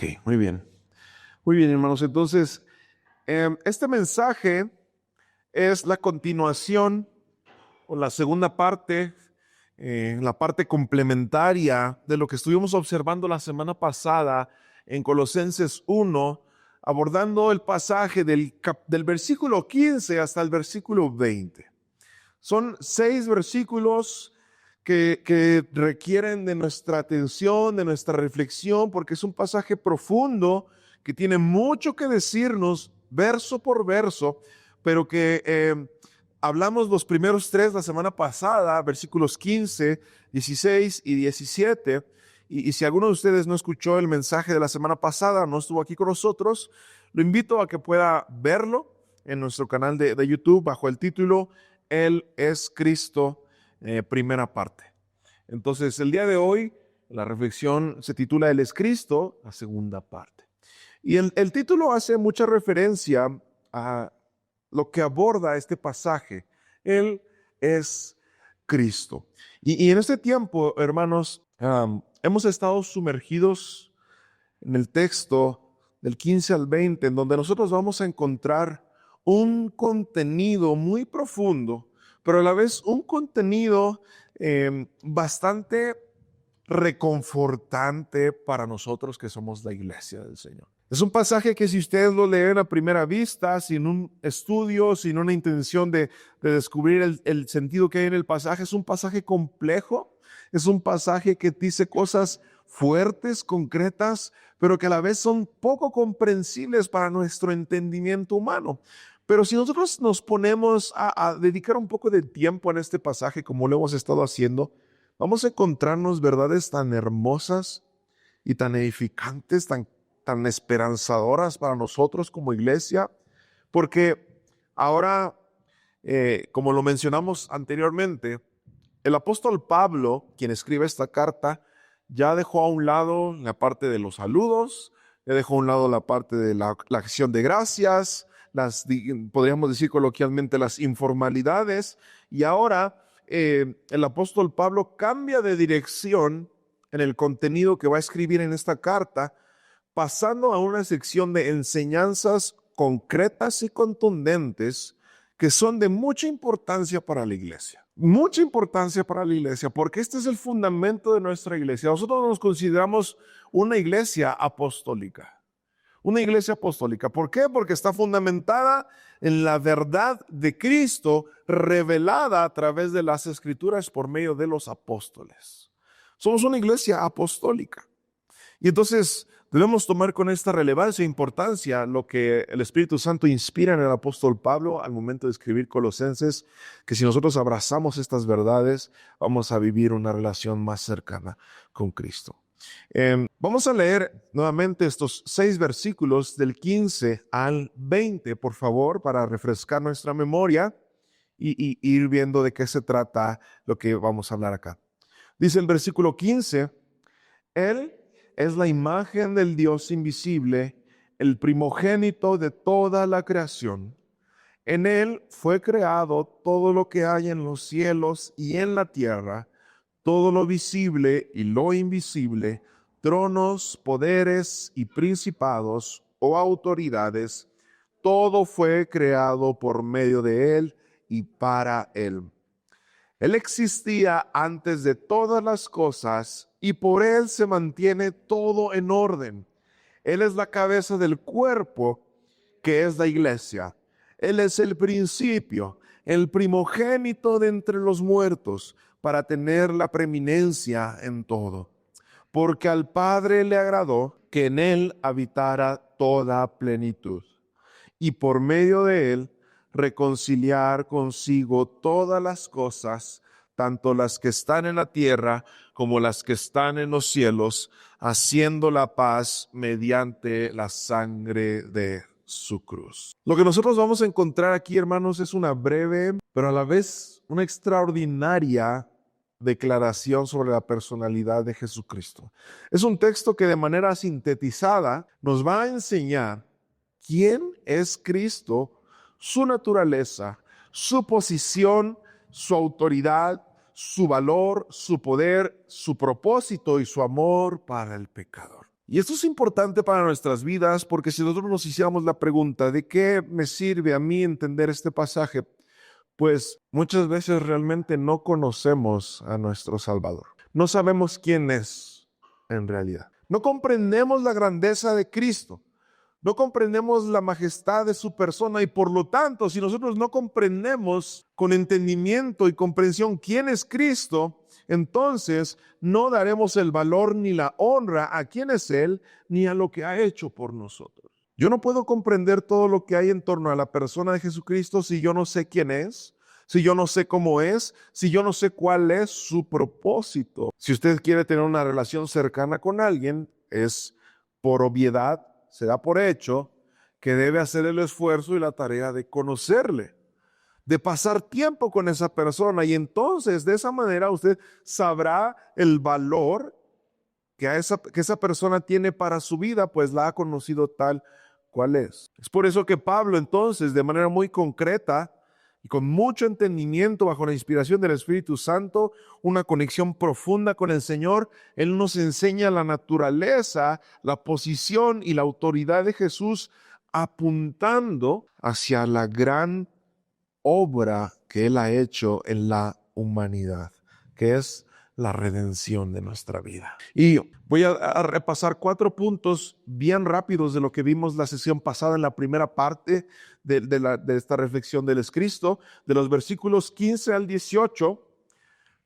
Ok, muy bien. Muy bien, hermanos. Entonces, este mensaje es la continuación o la segunda parte, la parte complementaria de lo que estuvimos observando la semana pasada en Colosenses 1, abordando el pasaje del versículo 15 hasta el versículo 20. Son 6 versículos que requieren de nuestra atención, de nuestra reflexión, porque es un pasaje profundo que tiene mucho que decirnos verso por verso, pero que hablamos los primeros 3 la semana pasada, versículos 15, 16 y 17. Y si alguno de ustedes no escuchó el mensaje de la semana pasada, no estuvo aquí con nosotros, lo invito a que pueda verlo en nuestro canal de YouTube bajo el título Él es Cristo, primera parte. Entonces, el día de hoy, la reflexión se titula Él es Cristo, la segunda parte. Y el título hace mucha referencia a lo que aborda este pasaje. Él es Cristo. Y en este tiempo, hermanos, hemos estado sumergidos en el texto del 15 al 20, en donde nosotros vamos a encontrar un contenido muy profundo, pero a la vez un contenido bastante reconfortante para nosotros que somos la iglesia del Señor. Es un pasaje que si ustedes lo leen a primera vista, sin un estudio, sin una intención de descubrir el sentido que hay en el pasaje, es un pasaje complejo, es un pasaje que dice cosas fuertes, concretas, pero que a la vez son poco comprensibles para nuestro entendimiento humano. Pero si nosotros nos ponemos a dedicar un poco de tiempo en este pasaje, como lo hemos estado haciendo, vamos a encontrarnos verdades tan hermosas y tan edificantes, tan esperanzadoras para nosotros como iglesia, porque ahora, como lo mencionamos anteriormente, el apóstol Pablo, quien escribe esta carta, ya dejó a un lado la parte de los saludos, ya dejó a un lado la parte de la acción de gracias, podríamos decir coloquialmente las informalidades, y ahora el apóstol Pablo cambia de dirección en el contenido que va a escribir en esta carta, pasando a una sección de enseñanzas concretas y contundentes que son de mucha importancia para la iglesia. Mucha importancia para la iglesia, porque este es el fundamento de nuestra iglesia. Nosotros nos consideramos una iglesia apostólica. Una iglesia apostólica. ¿Por qué? Porque está fundamentada en la verdad de Cristo revelada a través de las Escrituras por medio de los apóstoles. Somos una iglesia apostólica. Y entonces debemos tomar con esta relevancia e importancia lo que el Espíritu Santo inspira en el apóstol Pablo al momento de escribir Colosenses, que si nosotros abrazamos estas verdades, vamos a vivir una relación más cercana con Cristo. Vamos a leer nuevamente estos 6 versículos del 15 al 20, por favor, para refrescar nuestra memoria y ir viendo de qué se trata lo que vamos a hablar acá. Dice el versículo 15, Él es la imagen del Dios invisible, el primogénito de toda la creación. En Él fue creado todo lo que hay en los cielos y en la tierra, todo lo visible y lo invisible, tronos, poderes y principados o autoridades, todo fue creado por medio de Él y para Él. Él existía antes de todas las cosas y por Él se mantiene todo en orden. Él es la cabeza del cuerpo que es la iglesia. Él es el principio, el primogénito de entre los muertos, para tener la preeminencia en todo. Porque al Padre le agradó que en Él habitara toda plenitud, y por medio de Él reconciliar consigo todas las cosas, tanto las que están en la tierra como las que están en los cielos, haciendo la paz mediante la sangre de su cruz. Lo que nosotros vamos a encontrar aquí, hermanos, es una breve, pero a la vez una extraordinaria declaración sobre la personalidad de Jesucristo. Es un texto que de manera sintetizada nos va a enseñar quién es Cristo, su naturaleza, su posición, su autoridad, su valor, su poder, su propósito y su amor para el pecador. Y esto es importante para nuestras vidas porque si nosotros nos hiciéramos la pregunta, ¿de qué me sirve a mí entender este pasaje? Pues muchas veces realmente no conocemos a nuestro Salvador. No sabemos quién es en realidad. No comprendemos la grandeza de Cristo. No comprendemos la majestad de su persona y por lo tanto, si nosotros no comprendemos con entendimiento y comprensión quién es Cristo, entonces no daremos el valor ni la honra a quién es Él, ni a lo que ha hecho por nosotros. Yo no puedo comprender todo lo que hay en torno a la persona de Jesucristo si yo no sé quién es, si yo no sé cómo es, si yo no sé cuál es su propósito. Si usted quiere tener una relación cercana con alguien, es por obviedad, se da por hecho que debe hacer el esfuerzo y la tarea de conocerle, de pasar tiempo con esa persona y entonces de esa manera usted sabrá el valor que esa persona tiene para su vida, pues la ha conocido tal cual es. Es por eso que Pablo entonces, de manera muy concreta y con mucho entendimiento bajo la inspiración del Espíritu Santo, una conexión profunda con el Señor, Él nos enseña la naturaleza, la posición y la autoridad de Jesús apuntando hacia la gran obra que Él ha hecho en la humanidad, que es la redención de nuestra vida. Y voy a repasar 4 puntos bien rápidos de lo que vimos la sesión pasada en la primera parte de esta reflexión del Cristo, de los versículos 15 al 18.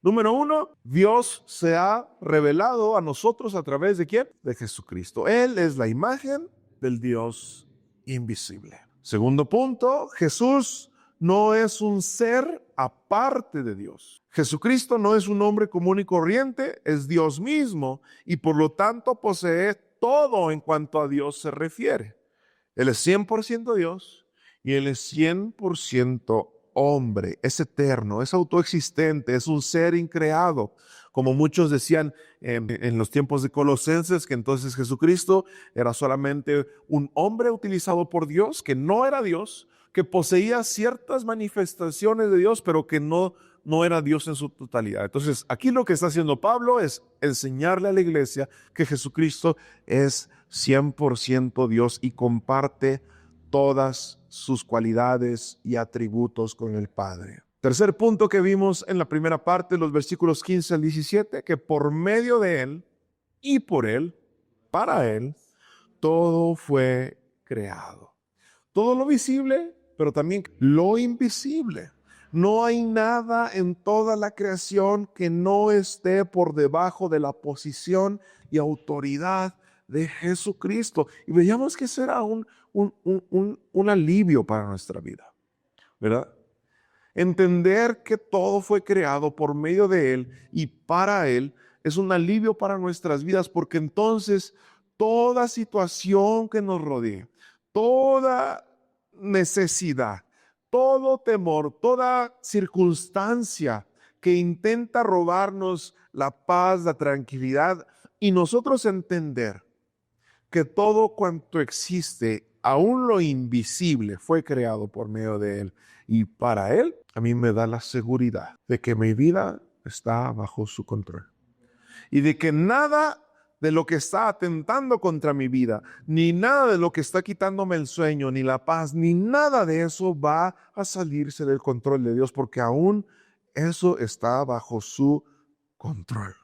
Número 1, Dios se ha revelado a nosotros a través de ¿quién? De Jesucristo. Él es la imagen del Dios invisible. Segundo punto, Jesús no es un ser aparte de Dios. Jesucristo no es un hombre común y corriente, es Dios mismo y por lo tanto posee todo en cuanto a Dios se refiere. Él es 100% Dios y Él es 100% hombre, es eterno, es autoexistente, es un ser increado. Como muchos decían en los tiempos de Colosenses, que entonces Jesucristo era solamente un hombre utilizado por Dios, que no era Dios, que poseía ciertas manifestaciones de Dios, pero que no era Dios en su totalidad. Entonces, aquí lo que está haciendo Pablo es enseñarle a la iglesia que Jesucristo es 100% Dios y comparte todas sus cualidades y atributos con el Padre. Tercer punto que vimos en la primera parte, los versículos 15 al 17, que por medio de Él y por Él, para Él, todo fue creado. Todo lo visible, pero también lo invisible. No hay nada en toda la creación que no esté por debajo de la posición y autoridad de Jesucristo. Y veíamos que será un alivio para nuestra vida, ¿verdad? Entender que todo fue creado por medio de Él y para Él es un alivio para nuestras vidas, porque entonces toda situación que nos rodee, toda necesidad, todo temor, toda circunstancia que intenta robarnos la paz, la tranquilidad, y nosotros entender que todo cuanto existe, aún lo invisible, fue creado por medio de Él y para Él, a mí me da la seguridad de que mi vida está bajo su control y de que nada de lo que está atentando contra mi vida, ni nada de lo que está quitándome el sueño, ni la paz, ni nada de eso va a salirse del control de Dios, porque aún eso está bajo su control,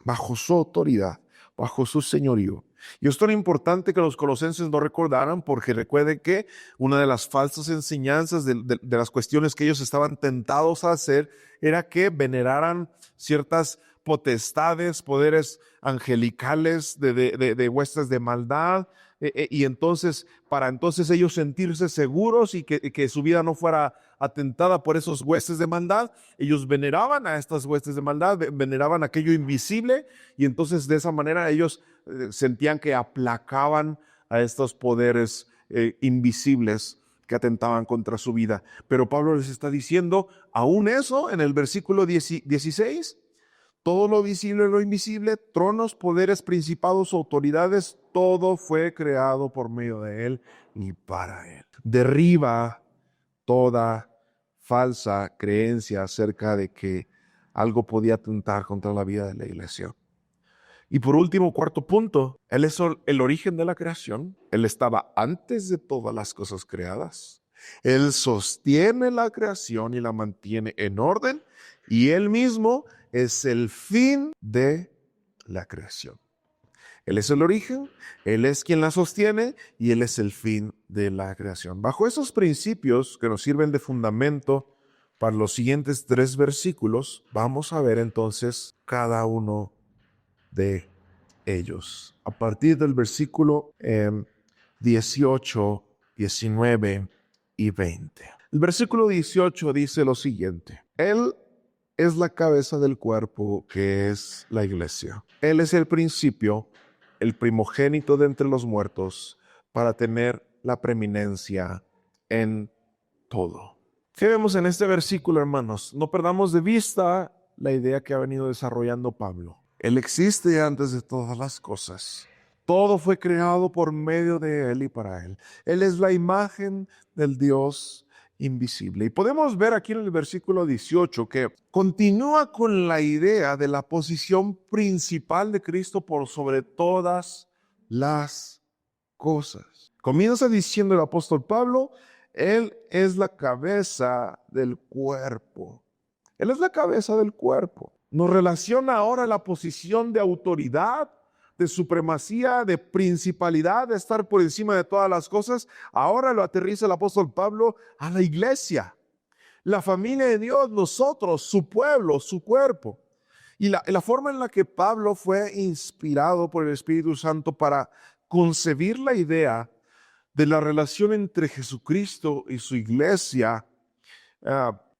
bajo su autoridad, bajo su señorío. Y esto era importante que los colosenses no recordaran, porque recuerden que una de las falsas enseñanzas de las cuestiones que ellos estaban tentados a hacer era que veneraran ciertas potestades, poderes angelicales de huestes de maldad, y entonces, para entonces ellos sentirse seguros y que su vida no fuera atentada por esos huestes de maldad, ellos veneraban a estas huestes de maldad, veneraban aquello invisible, y entonces de esa manera ellos sentían que aplacaban a estos poderes invisibles que atentaban contra su vida. Pero Pablo les está diciendo, aún eso, en el versículo 16, todo lo visible y lo invisible, tronos, poderes, principados, autoridades, todo fue creado por medio de Él y para Él. Derriba toda falsa creencia acerca de que algo podía atentar contra la vida de la iglesia. Y por último, cuarto punto, Él es el origen de la creación. Él estaba antes de todas las cosas creadas. Él sostiene la creación y la mantiene en orden. Y Él mismo es el fin de la creación. Él es el origen, Él es quien la sostiene y Él es el fin de la creación. Bajo esos principios que nos sirven de fundamento para los siguientes 3 versículos, vamos a ver entonces cada uno de ellos. A partir del versículo 18, 19 y 20. El versículo 18 dice lo siguiente: Él es la cabeza del cuerpo, que es la iglesia. Él es el principio, el primogénito de entre los muertos, para tener la preeminencia en todo. ¿Qué vemos en este versículo, hermanos? No perdamos de vista la idea que ha venido desarrollando Pablo. Él existe antes de todas las cosas. Todo fue creado por medio de Él y para Él. Él es la imagen del Dios invisible. Y podemos ver aquí en el versículo 18 que continúa con la idea de la posición principal de Cristo por sobre todas las cosas. Comienza diciendo el apóstol Pablo: Él es la cabeza del cuerpo. Él es la cabeza del cuerpo. Nos relaciona ahora la posición de autoridad, de supremacía, de principalidad, de estar por encima de todas las cosas. Ahora lo aterriza el apóstol Pablo a la iglesia, la familia de Dios, nosotros, su pueblo, su cuerpo. Y la forma en la que Pablo fue inspirado por el Espíritu Santo para concebir la idea de la relación entre Jesucristo y su iglesia,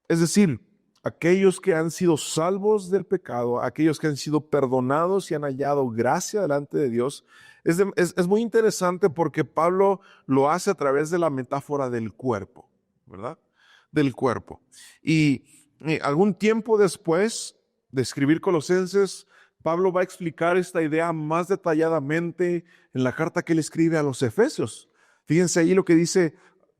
es decir, aquellos que han sido salvos del pecado, aquellos que han sido perdonados y han hallado gracia delante de Dios, es muy interesante porque Pablo lo hace a través de la metáfora del cuerpo, ¿verdad? Del cuerpo. Y algún tiempo después de escribir Colosenses, Pablo va a explicar esta idea más detalladamente en la carta que él escribe a los Efesios. Fíjense ahí lo que dice.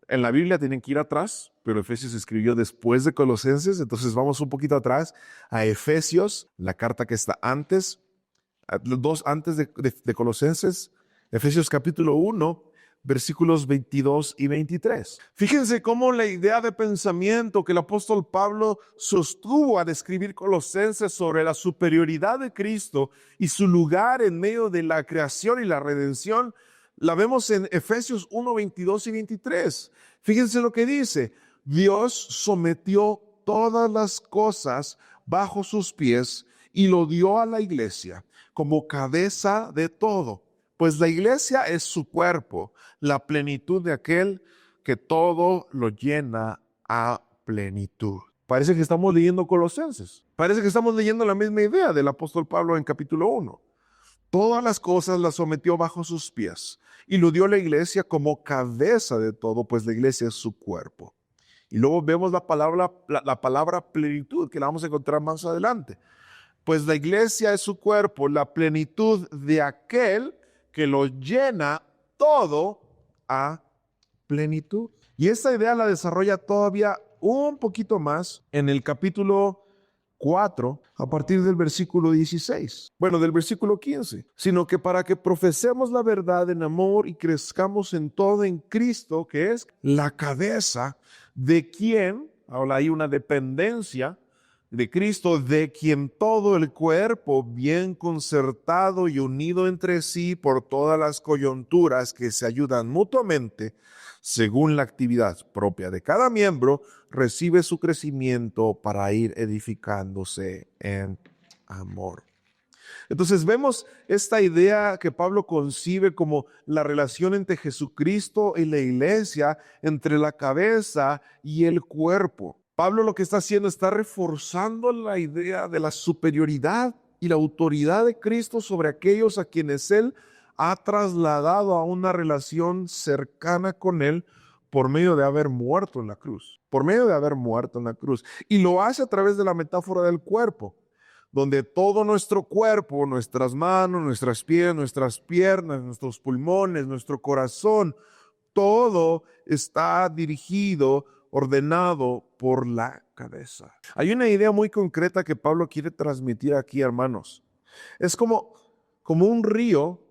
En la Biblia tienen que ir atrás, pero Efesios se escribió después de Colosenses, entonces vamos un poquito atrás a Efesios, la carta que está antes, dos antes de Colosenses, Efesios capítulo 1, versículos 22 y 23. Fíjense cómo la idea de pensamiento que el apóstol Pablo sostuvo al escribir Colosenses sobre la superioridad de Cristo y su lugar en medio de la creación y la redención, la vemos en Efesios 1, 22 y 23. Fíjense lo que dice: Dios sometió todas las cosas bajo sus pies y lo dio a la iglesia como cabeza de todo. Pues la iglesia es su cuerpo, la plenitud de aquel que todo lo llena a plenitud. Parece que estamos leyendo Colosenses. Parece que estamos leyendo la misma idea del apóstol Pablo en capítulo 1. Todas las cosas las sometió bajo sus pies y lo dio a la iglesia como cabeza de todo, pues la iglesia es su cuerpo. Y luego vemos la palabra plenitud, que la vamos a encontrar más adelante. Pues la iglesia es su cuerpo, la plenitud de aquel que lo llena todo a plenitud. Y esta idea la desarrolla todavía un poquito más en el capítulo 4, a partir del versículo 16. Bueno, del versículo 15. Sino que para que profesemos la verdad en amor y crezcamos en todo en Cristo, que es la cabeza, de quien, ahora hay una dependencia de Cristo, de quien todo el cuerpo, bien concertado y unido entre sí por todas las coyunturas que se ayudan mutuamente, según la actividad propia de cada miembro, recibe su crecimiento para ir edificándose en amor. Entonces vemos esta idea que Pablo concibe como la relación entre Jesucristo y la iglesia, entre la cabeza y el cuerpo. Pablo lo que está haciendo está reforzando la idea de la superioridad y la autoridad de Cristo sobre aquellos a quienes Él ha trasladado a una relación cercana con Él por medio de haber muerto en la cruz. Por medio de haber muerto en la cruz. Y lo hace a través de la metáfora del cuerpo, donde todo nuestro cuerpo, nuestras manos, nuestras pies, nuestras piernas, nuestros pulmones, nuestro corazón, todo está dirigido, ordenado por la cabeza. Hay una idea muy concreta que Pablo quiere transmitir aquí, hermanos. Es como como un río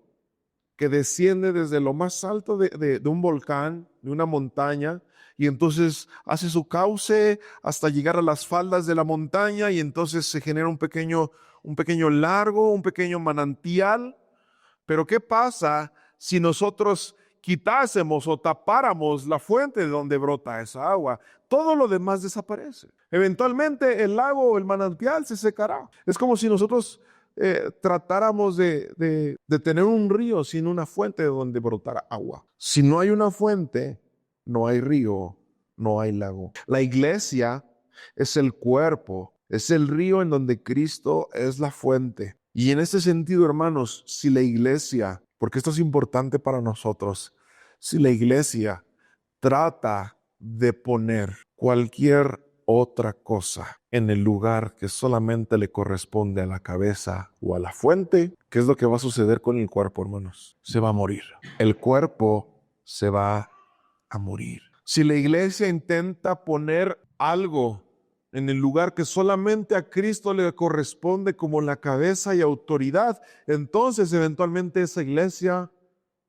que desciende desde lo más alto de un volcán, de una montaña, y entonces hace su cauce hasta llegar a las faldas de la montaña, y entonces se genera un pequeño lago, un pequeño manantial. Pero ¿qué pasa si nosotros quitásemos o tapáramos la fuente de donde brota esa agua? Todo lo demás desaparece. Eventualmente el lago o el manantial se secará. Es como si nosotros tratáramos de tener un río sin una fuente de donde brotara agua. Si no hay una fuente, no hay río, no hay lago. La iglesia es el cuerpo, es el río en donde Cristo es la fuente. Y en ese sentido, hermanos, si la iglesia, porque esto es importante para nosotros, si la iglesia trata de poner cualquier otra cosa en el lugar que solamente le corresponde a la cabeza o a la fuente, ¿qué es lo que va a suceder con el cuerpo, hermanos? Se va a morir. El cuerpo se va a morir. Si la iglesia intenta poner algo en el lugar que solamente a Cristo le corresponde como la cabeza y autoridad, entonces eventualmente esa iglesia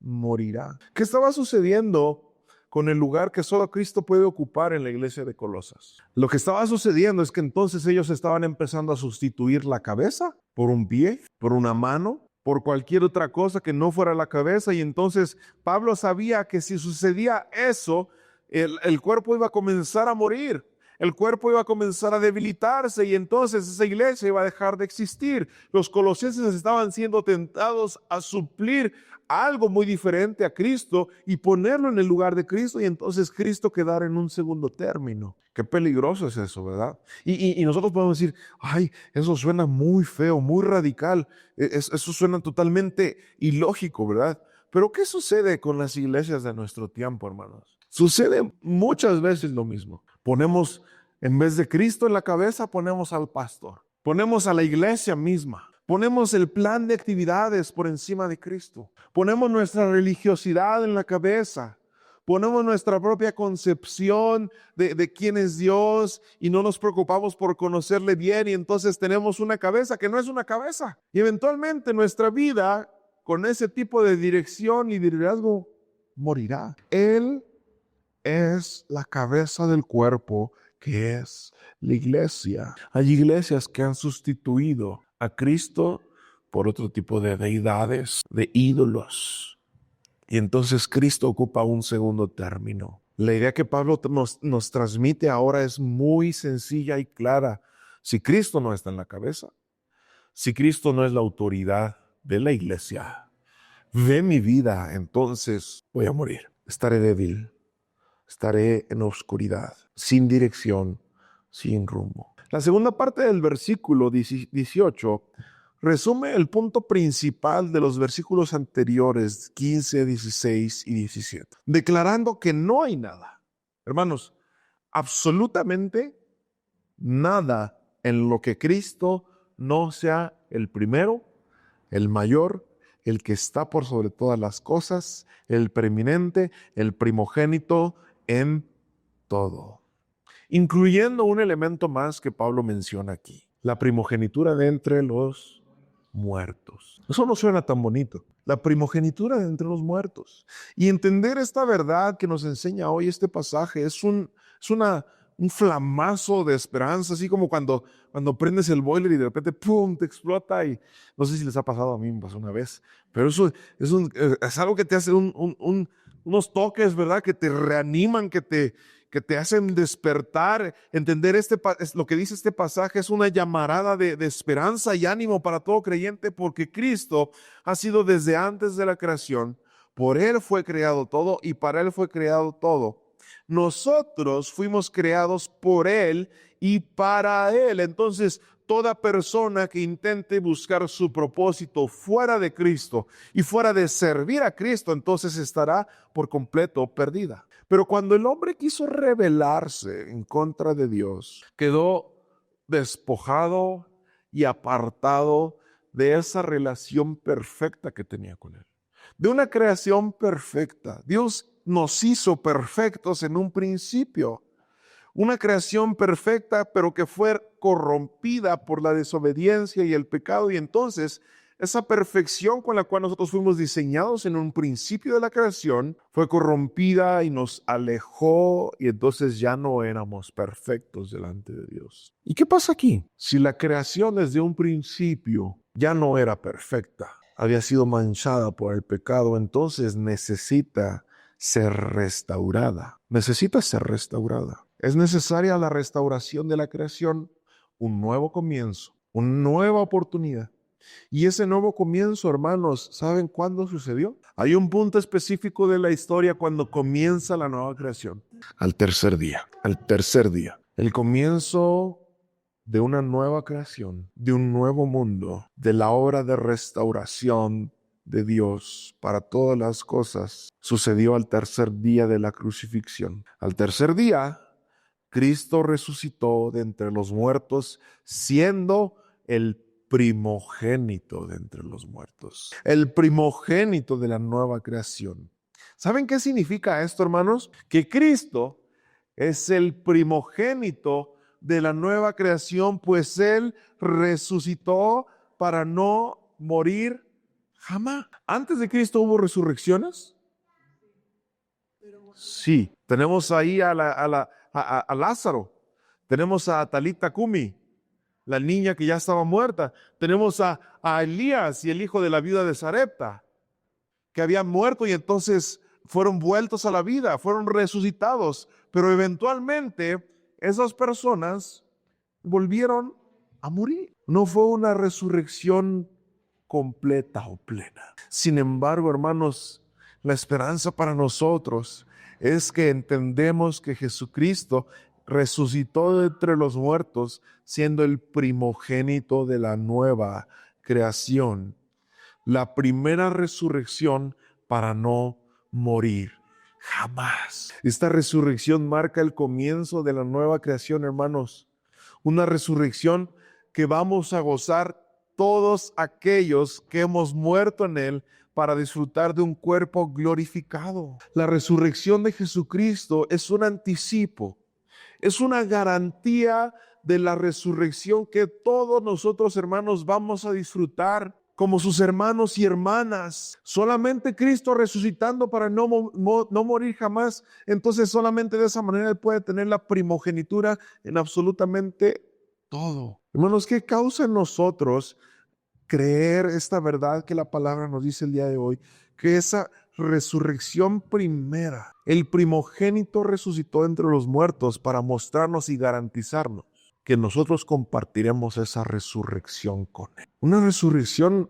morirá. ¿Qué estaba sucediendo con el lugar que solo Cristo puede ocupar en la iglesia de Colosas? Lo que estaba sucediendo es que entonces ellos estaban empezando a sustituir la cabeza por un pie, por una mano, por cualquier otra cosa que no fuera la cabeza, y entonces Pablo sabía que si sucedía eso, el cuerpo iba a comenzar a morir. El cuerpo iba a comenzar a debilitarse y entonces esa iglesia iba a dejar de existir. Los colosenses estaban siendo tentados a suplir algo muy diferente a Cristo y ponerlo en el lugar de Cristo, y entonces Cristo quedar en un segundo término. Qué peligroso es eso, ¿verdad? Y nosotros podemos decir, ay, eso suena muy feo, muy radical. Eso suena totalmente ilógico, ¿verdad? Pero ¿qué sucede con las iglesias de nuestro tiempo, hermanos? Sucede muchas veces lo mismo. Ponemos, en vez de Cristo en la cabeza, ponemos al pastor. Ponemos a la iglesia misma. Ponemos el plan de actividades por encima de Cristo. Ponemos nuestra religiosidad en la cabeza. Ponemos nuestra propia concepción de quién es Dios y no nos preocupamos por conocerle bien, y entonces tenemos una cabeza que no es una cabeza. Y eventualmente nuestra vida con ese tipo de dirección y liderazgo morirá. Él es la cabeza del cuerpo, que es la iglesia. Hay iglesias que han sustituido a Cristo por otro tipo de deidades, de ídolos. Y entonces Cristo ocupa un segundo término. La idea que Pablo nos transmite ahora es muy sencilla y clara. Si Cristo no está en la cabeza, si Cristo no es la autoridad de la iglesia, de mi vida, entonces voy a morir. Estaré débil. Estaré en oscuridad, sin dirección, sin rumbo. La segunda parte del versículo 18 resume el punto principal de los versículos anteriores, 15, 16 y 17, declarando que no hay nada, hermanos, absolutamente nada en lo que Cristo no sea el primero, el mayor, el que está por sobre todas las cosas, el preeminente, el primogénito en todo, incluyendo un elemento más que Pablo menciona aquí: la primogenitura de entre los muertos. Eso no suena tan bonito. La primogenitura de entre los muertos. Y entender esta verdad que nos enseña hoy este pasaje es un flamazo de esperanza, así como cuando prendes el boiler y de repente ¡pum!, te explota. Y no sé si les ha pasado, a mí me pasó una vez, pero eso es algo que te hace unos toques, ¿verdad? Que te reaniman, que te hacen despertar. Entender lo que dice este pasaje es una llamarada de esperanza y ánimo para todo creyente, porque Cristo ha sido desde antes de la creación. Por Él fue creado todo y para Él fue creado todo. Nosotros fuimos creados por Él y para Él. Entonces, toda persona que intente buscar su propósito fuera de Cristo y fuera de servir a Cristo, entonces estará por completo perdida. Pero cuando el hombre quiso rebelarse en contra de Dios, quedó despojado y apartado de esa relación perfecta que tenía con Él, de una creación perfecta. Dios nos hizo perfectos en un principio. Una creación perfecta, pero que fue corrompida por la desobediencia y el pecado. Y entonces esa perfección con la cual nosotros fuimos diseñados en un principio de la creación, fue corrompida y nos alejó y entonces ya no éramos perfectos delante de Dios. ¿Y qué pasa aquí? Si la creación desde un principio ya no era perfecta, había sido manchada por el pecado, entonces necesita ser restaurada. Necesita ser restaurada. Es necesaria la restauración de la creación, un nuevo comienzo, una nueva oportunidad. Y ese nuevo comienzo, hermanos, ¿saben cuándo sucedió? Hay un punto específico de la historia cuando comienza la nueva creación. Al tercer día. Al tercer día. El comienzo de una nueva creación, de un nuevo mundo, de la obra de restauración de Dios para todas las cosas, sucedió al tercer día de la crucifixión. Al tercer día, Cristo resucitó de entre los muertos, siendo el primogénito de entre los muertos, el primogénito de la nueva creación. ¿Saben qué significa esto, hermanos? Que Cristo es el primogénito de la nueva creación, pues Él resucitó para no morir jamás. ¿Antes de Cristo hubo resurrecciones? Sí. Tenemos ahí a Lázaro. Tenemos a Talita Kumi, la niña que ya estaba muerta. Tenemos a Elías y el hijo de la viuda de Sarepta, que habían muerto y entonces fueron vueltos a la vida, fueron resucitados. Pero eventualmente esas personas volvieron a morir. No fue una resurrección completa o plena. Sin embargo, hermanos, la esperanza para nosotros es que entendemos que Jesucristo resucitó de entre los muertos, siendo el primogénito de la nueva creación. La primera resurrección para no morir jamás. Esta resurrección marca el comienzo de la nueva creación, hermanos. Una resurrección que vamos a gozar todos aquellos que hemos muerto en Él para disfrutar de un cuerpo glorificado. La resurrección de Jesucristo es un anticipo, es una garantía de la resurrección que todos nosotros, hermanos, vamos a disfrutar como sus hermanos y hermanas. Solamente Cristo resucitando para no morir jamás. Entonces solamente de esa manera Él puede tener la primogenitura en absolutamente todo. Hermanos, ¿qué causa en nosotros creer esta verdad que la palabra nos dice el día de hoy? Que esa resurrección primera, el primogénito resucitó entre los muertos para mostrarnos y garantizarnos que nosotros compartiremos esa resurrección con Él. Una resurrección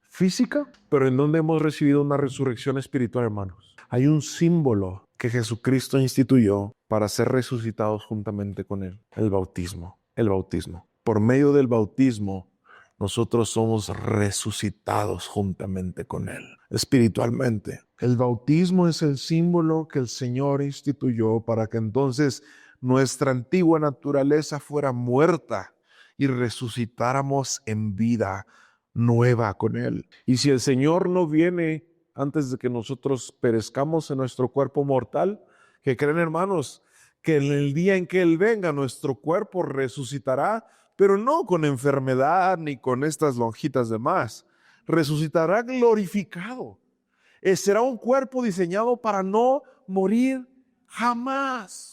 física, pero en donde hemos recibido una resurrección espiritual, hermanos. Hay un símbolo que Jesucristo instituyó para ser resucitados juntamente con Él, el bautismo. El bautismo. Por medio del bautismo, nosotros somos resucitados juntamente con Él, espiritualmente. El bautismo es el símbolo que el Señor instituyó para que entonces nuestra antigua naturaleza fuera muerta y resucitáramos en vida nueva con Él. Y si el Señor no viene antes de que nosotros perezcamos en nuestro cuerpo mortal, que creen, hermanos, que en el día en que Él venga, nuestro cuerpo resucitará, pero no con enfermedad ni con estas lonjitas de más. Resucitará glorificado. Será un cuerpo diseñado para no morir jamás.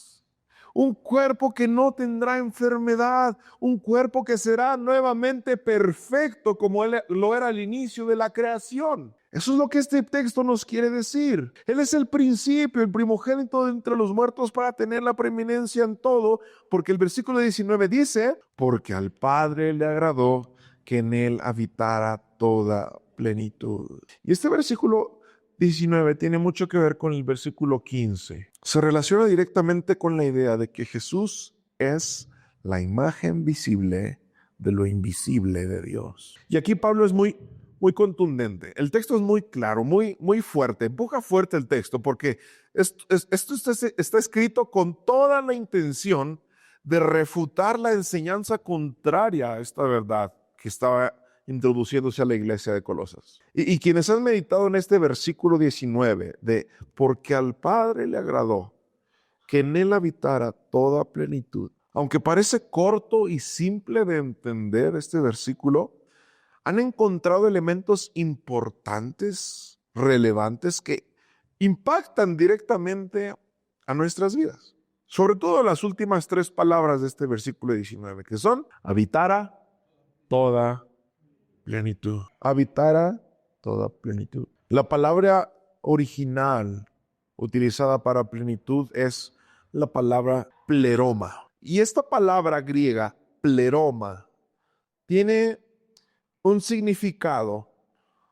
Un cuerpo que no tendrá enfermedad, un cuerpo que será nuevamente perfecto como Él lo era al inicio de la creación. Eso es lo que este texto nos quiere decir. Él es el principio, el primogénito de entre los muertos para tener la preeminencia en todo, porque el versículo 19 dice, porque al Padre le agradó que en Él habitara toda plenitud. Y este versículo 19 tiene mucho que ver con el versículo 15. Se relaciona directamente con la idea de que Jesús es la imagen visible de lo invisible de Dios. Y aquí Pablo es muy contundente. El texto es muy claro, muy fuerte. Empuja fuerte el texto porque esto está escrito con toda la intención de refutar la enseñanza contraria a esta verdad que estaba introduciéndose a la iglesia de Colosas. Y quienes han meditado en este versículo 19 de porque al Padre le agradó que en Él habitara toda plenitud. Aunque parece corto y simple de entender este versículo, han encontrado elementos importantes, relevantes, que impactan directamente a nuestras vidas. Sobre todo las últimas 3 palabras de este versículo 19, que son habitara toda plenitud. Habitara toda plenitud. La palabra original utilizada para plenitud es la palabra pleroma. Y esta palabra griega, pleroma, tiene un significado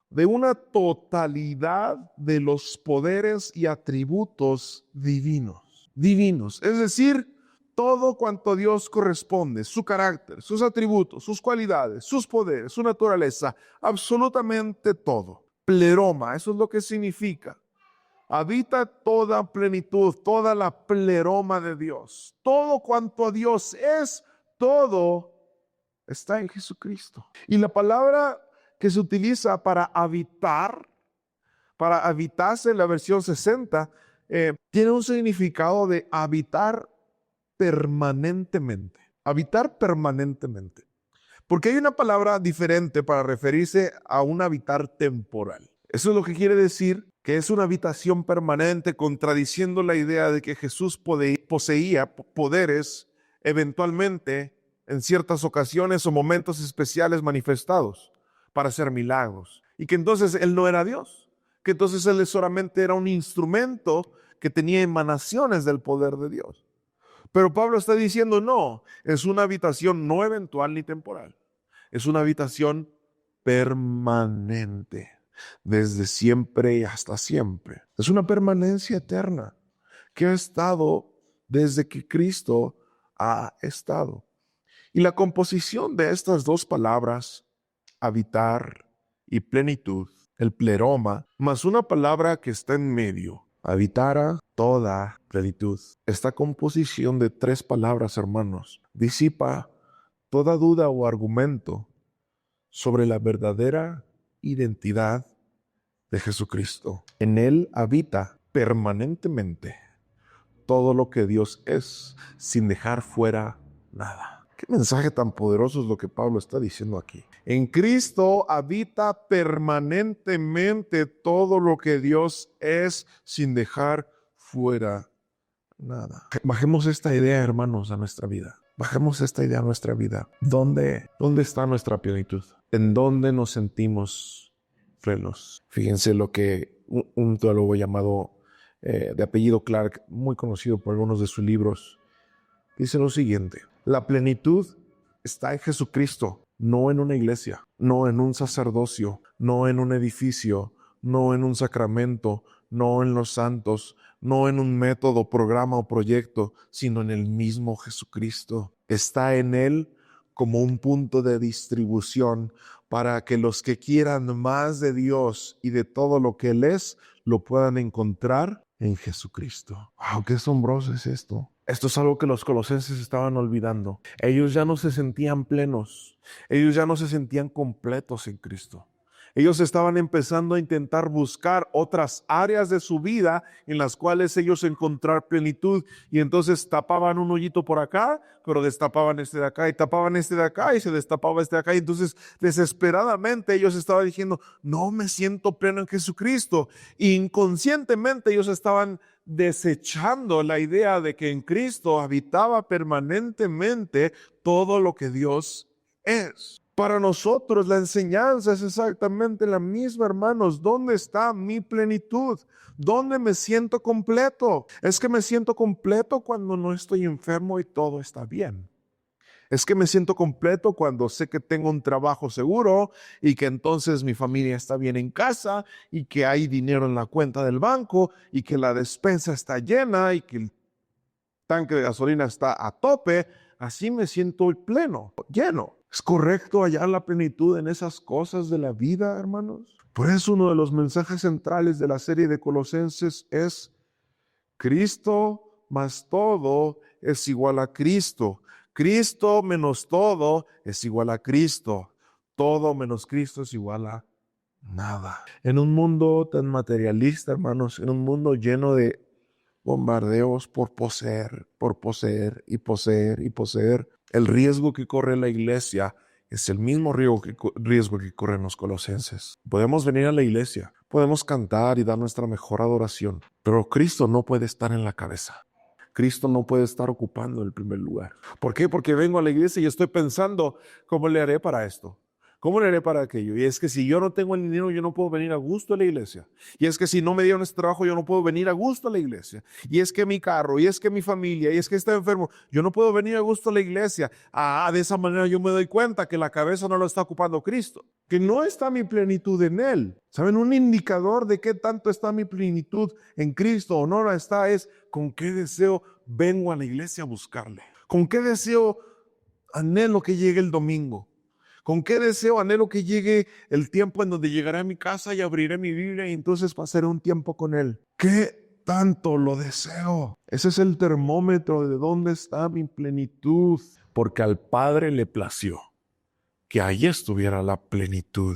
de una totalidad de los poderes y atributos divinos. Divinos, es decir, todo cuanto a Dios corresponde, su carácter, sus atributos, sus cualidades, sus poderes, su naturaleza, absolutamente todo. Pleroma, eso es lo que significa. Habita toda plenitud, toda la pleroma de Dios. Todo cuanto a Dios es, todo está en Jesucristo. Y la palabra que se utiliza para habitarse en la versión 60, tiene un significado de habitar permanentemente. Habitar permanentemente. Porque hay una palabra diferente para referirse a un habitar temporal. Eso es lo que quiere decir que es una habitación permanente, contradiciendo la idea de que Jesús poseía poderes eventualmente en ciertas ocasiones o momentos especiales manifestados para hacer milagros. Y que entonces Él no era Dios, que entonces Él solamente era un instrumento que tenía emanaciones del poder de Dios. Pero Pablo está diciendo no, es una habitación no eventual ni temporal, es una habitación permanente, desde siempre y hasta siempre. Es una permanencia eterna que ha estado desde que Cristo ha estado. Y la composición de estas 2 palabras, habitar y plenitud, el pleroma, más una palabra que está en medio, habitara toda plenitud. Esta composición de 3 palabras, hermanos, disipa toda duda o argumento sobre la verdadera identidad de Jesucristo. En Él habita permanentemente todo lo que Dios es, sin dejar fuera nada. Qué mensaje tan poderoso es lo que Pablo está diciendo aquí. En Cristo habita permanentemente todo lo que Dios es, sin dejar fuera nada. Bajemos esta idea, hermanos, a nuestra vida. Bajemos esta idea a nuestra vida. ¿Dónde está nuestra plenitud? ¿En dónde nos sentimos plenos? Fíjense lo que un teólogo llamado de apellido Clark, muy conocido por algunos de sus libros, dice lo siguiente: la plenitud está en Jesucristo, no en una iglesia, no en un sacerdocio, no en un edificio, no en un sacramento, no en los santos, no en un método, programa o proyecto, sino en el mismo Jesucristo. Está en Él como un punto de distribución para que los que quieran más de Dios y de todo lo que Él es, lo puedan encontrar en Jesucristo. ¡Wow! ¡Qué asombroso es esto! Esto es algo que los colosenses estaban olvidando. Ellos ya no se sentían plenos. Ellos ya no se sentían completos en Cristo. Ellos estaban empezando a intentar buscar otras áreas de su vida en las cuales ellos encontrar plenitud, y entonces tapaban un hoyito por acá, pero destapaban este de acá, y tapaban este de acá y se destapaba este de acá, y entonces desesperadamente ellos estaban diciendo, no me siento pleno en Jesucristo. Inconscientemente ellos estaban desechando la idea de que en Cristo habitaba permanentemente todo lo que Dios es. Para nosotros la enseñanza es exactamente la misma, hermanos. ¿Dónde está mi plenitud? ¿Dónde me siento completo? Es que me siento completo cuando no estoy enfermo y todo está bien. Es que me siento completo cuando sé que tengo un trabajo seguro y que entonces mi familia está bien en casa y que hay dinero en la cuenta del banco y que la despensa está llena y que el tanque de gasolina está a tope. Así me siento pleno, lleno. ¿Es correcto hallar la plenitud en esas cosas de la vida, hermanos? Por eso uno de los mensajes centrales de la serie de Colosenses es: Cristo más todo es igual a Cristo. Cristo menos todo es igual a Cristo. Todo menos Cristo es igual a nada. En un mundo tan materialista, hermanos, en un mundo lleno de bombardeos por poseer y poseer y poseer, el riesgo que corre la iglesia Es el mismo riesgo que corren los colosenses. Podemos venir a la iglesia, podemos cantar y dar nuestra mejor adoración, pero Cristo no puede estar en la cabeza. Cristo no puede estar ocupando el primer lugar. ¿Por qué? Porque vengo a la iglesia y estoy pensando, ¿cómo le haré para esto? ¿Cómo le haré para aquello? Y es que si yo no tengo el dinero, yo no puedo venir a gusto a la iglesia. Y es que si no me dieron este trabajo, yo no puedo venir a gusto a la iglesia. Y es que mi carro, y es que mi familia, y es que está enfermo, yo no puedo venir a gusto a la iglesia. De esa manera yo me doy cuenta que la cabeza no lo está ocupando Cristo, que no está mi plenitud en Él. ¿Saben? Un indicador de qué tanto está mi plenitud en Cristo o no la está es con qué deseo vengo a la iglesia a buscarle. Con qué deseo anhelo que llegue el domingo. ¿Con qué deseo anhelo que llegue el tiempo en donde llegaré a mi casa y abriré mi Biblia y entonces pasaré un tiempo con Él? ¿Qué tanto lo deseo? Ese es el termómetro de dónde está mi plenitud. Porque al Padre le plació que allí estuviera la plenitud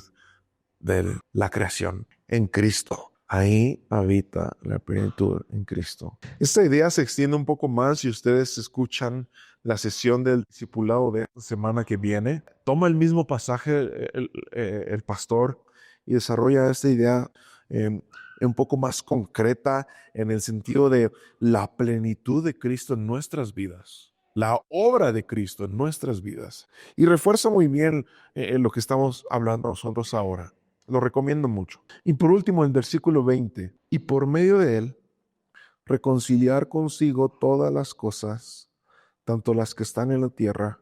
de la creación en Cristo. Ahí habita la plenitud en Cristo. Esta idea se extiende un poco más si ustedes escuchan la sesión del discipulado de esta semana que viene. Toma el mismo pasaje el pastor y desarrolla esta idea un poco más concreta en el sentido de la plenitud de Cristo en nuestras vidas. La obra de Cristo en nuestras vidas. Y refuerza muy bien lo que estamos hablando nosotros ahora. Lo recomiendo mucho. Y por último, el versículo 20. Y por medio de él, reconciliar consigo todas las cosas, tanto las que están en la tierra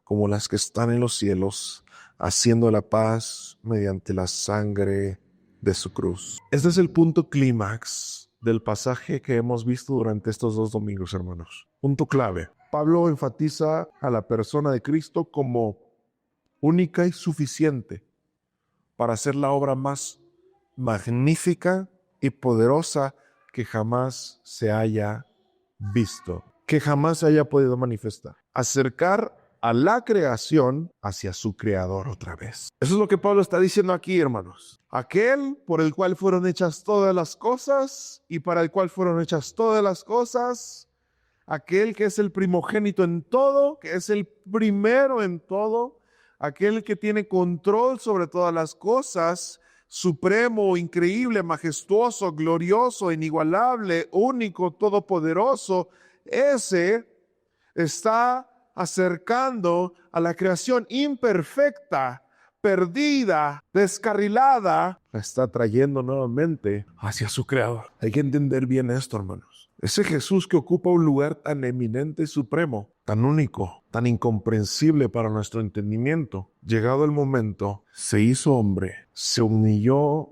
como las que están en los cielos, haciendo la paz mediante la sangre de su cruz. Este es el punto clímax del pasaje que hemos visto durante estos 2 domingos, hermanos. Punto clave. Pablo enfatiza a la persona de Cristo como única y suficiente para hacer la obra más magnífica y poderosa que jamás se haya visto, que jamás se haya podido manifestar. Acercar a la creación hacia su creador otra vez. Eso es lo que Pablo está diciendo aquí, hermanos. Aquel por el cual fueron hechas todas las cosas y para el cual fueron hechas todas las cosas, aquel que es el primogénito en todo, que es el primero en todo, aquel que tiene control sobre todas las cosas, supremo, increíble, majestuoso, glorioso, inigualable, único, todopoderoso, ese está acercando a la creación imperfecta, perdida, descarrilada, la está trayendo nuevamente hacia su creador. Hay que entender bien esto, hermanos. Ese Jesús que ocupa un lugar tan eminente y supremo, tan único, tan incomprensible para nuestro entendimiento, llegado el momento, se hizo hombre, se humilló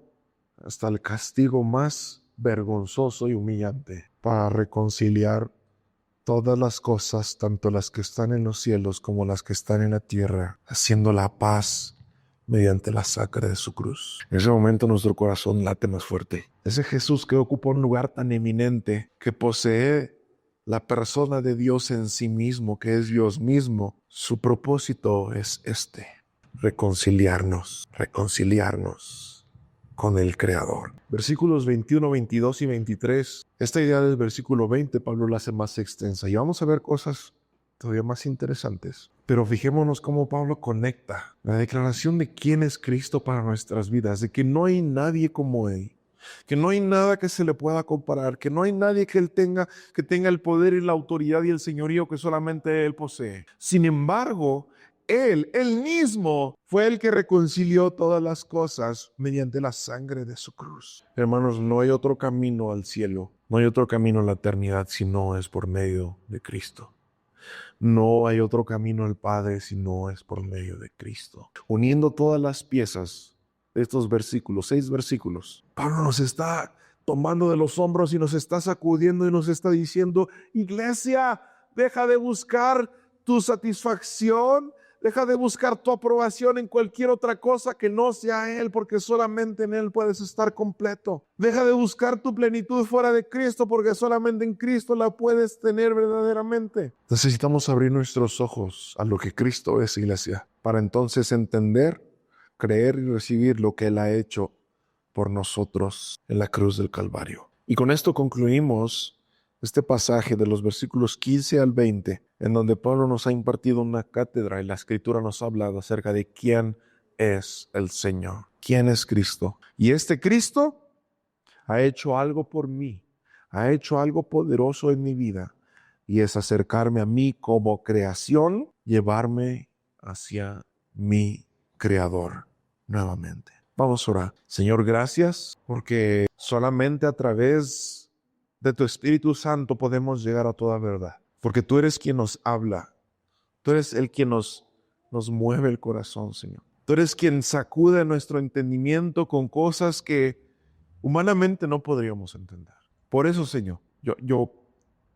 hasta el castigo más vergonzoso y humillante para reconciliar todas las cosas, tanto las que están en los cielos como las que están en la tierra, haciendo la paz mediante la sangre de su cruz. En ese momento nuestro corazón late más fuerte. Ese Jesús que ocupa un lugar tan eminente, que posee la persona de Dios en sí mismo, que es Dios mismo, su propósito es reconciliarnos con el Creador. Versículos 21, 22 y 23. Esta idea del versículo 20, Pablo la hace más extensa y vamos a ver cosas todavía más interesantes. Pero fijémonos cómo Pablo conecta la declaración de quién es Cristo para nuestras vidas, de que no hay nadie como Él, que no hay nada que se le pueda comparar, que no hay nadie que tenga el poder y la autoridad y el señorío que solamente Él posee. Sin embargo, Él mismo, fue el que reconcilió todas las cosas mediante la sangre de su cruz. Hermanos, no hay otro camino al cielo, no hay otro camino a la eternidad si no es por medio de Cristo. No hay otro camino al Padre si no es por medio de Cristo. Uniendo todas las piezas de estos versículos, 6 versículos, Pablo nos está tomando de los hombros y nos está sacudiendo y nos está diciendo: iglesia, deja de buscar tu satisfacción, deja de buscar tu aprobación en cualquier otra cosa que no sea Él, porque solamente en Él puedes estar completo. Deja de buscar tu plenitud fuera de Cristo, porque solamente en Cristo la puedes tener verdaderamente. Necesitamos abrir nuestros ojos a lo que Cristo es, iglesia, para entonces entender, creer y recibir lo que Él ha hecho por nosotros en la cruz del Calvario. Y con esto concluimos este pasaje de los versículos 15 al 20, en donde Pablo nos ha impartido una cátedra y la Escritura nos ha hablado acerca de quién es el Señor, quién es Cristo. Y este Cristo ha hecho algo por mí, ha hecho algo poderoso en mi vida, y es acercarme a mí como creación, llevarme hacia mi Creador nuevamente. Vamos a orar. Señor, gracias porque solamente a través de tu Espíritu Santo podemos llegar a toda verdad. Porque tú eres quien nos habla. Tú eres el quien nos mueve el corazón, Señor. Tú eres quien sacude nuestro entendimiento con cosas que humanamente no podríamos entender. Por eso, Señor, yo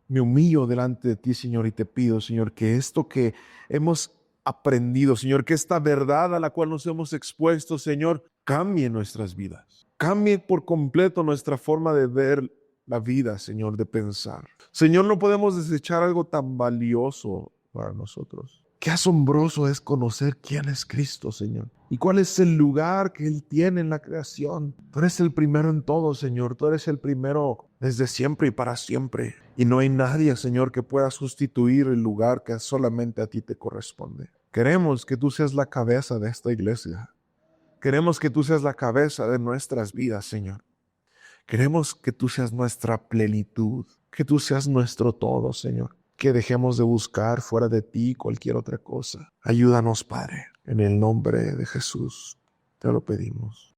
me humillo delante de ti, Señor, y te pido, Señor, que esto que hemos aprendido, Señor, que esta verdad a la cual nos hemos expuesto, Señor, cambie nuestras vidas. Cambie por completo nuestra forma de ver la vida, Señor, de pensar. Señor, no podemos desechar algo tan valioso para nosotros. Qué asombroso es conocer quién es Cristo, Señor, y cuál es el lugar que Él tiene en la creación. Tú eres el primero en todo, Señor. Tú eres el primero desde siempre y para siempre. Y no hay nadie, Señor, que pueda sustituir el lugar que solamente a ti te corresponde. Queremos que tú seas la cabeza de esta iglesia. Queremos que tú seas la cabeza de nuestras vidas, Señor. Queremos que tú seas nuestra plenitud, que tú seas nuestro todo, Señor. Que dejemos de buscar fuera de ti cualquier otra cosa. Ayúdanos, Padre, en el nombre de Jesús. Te lo pedimos.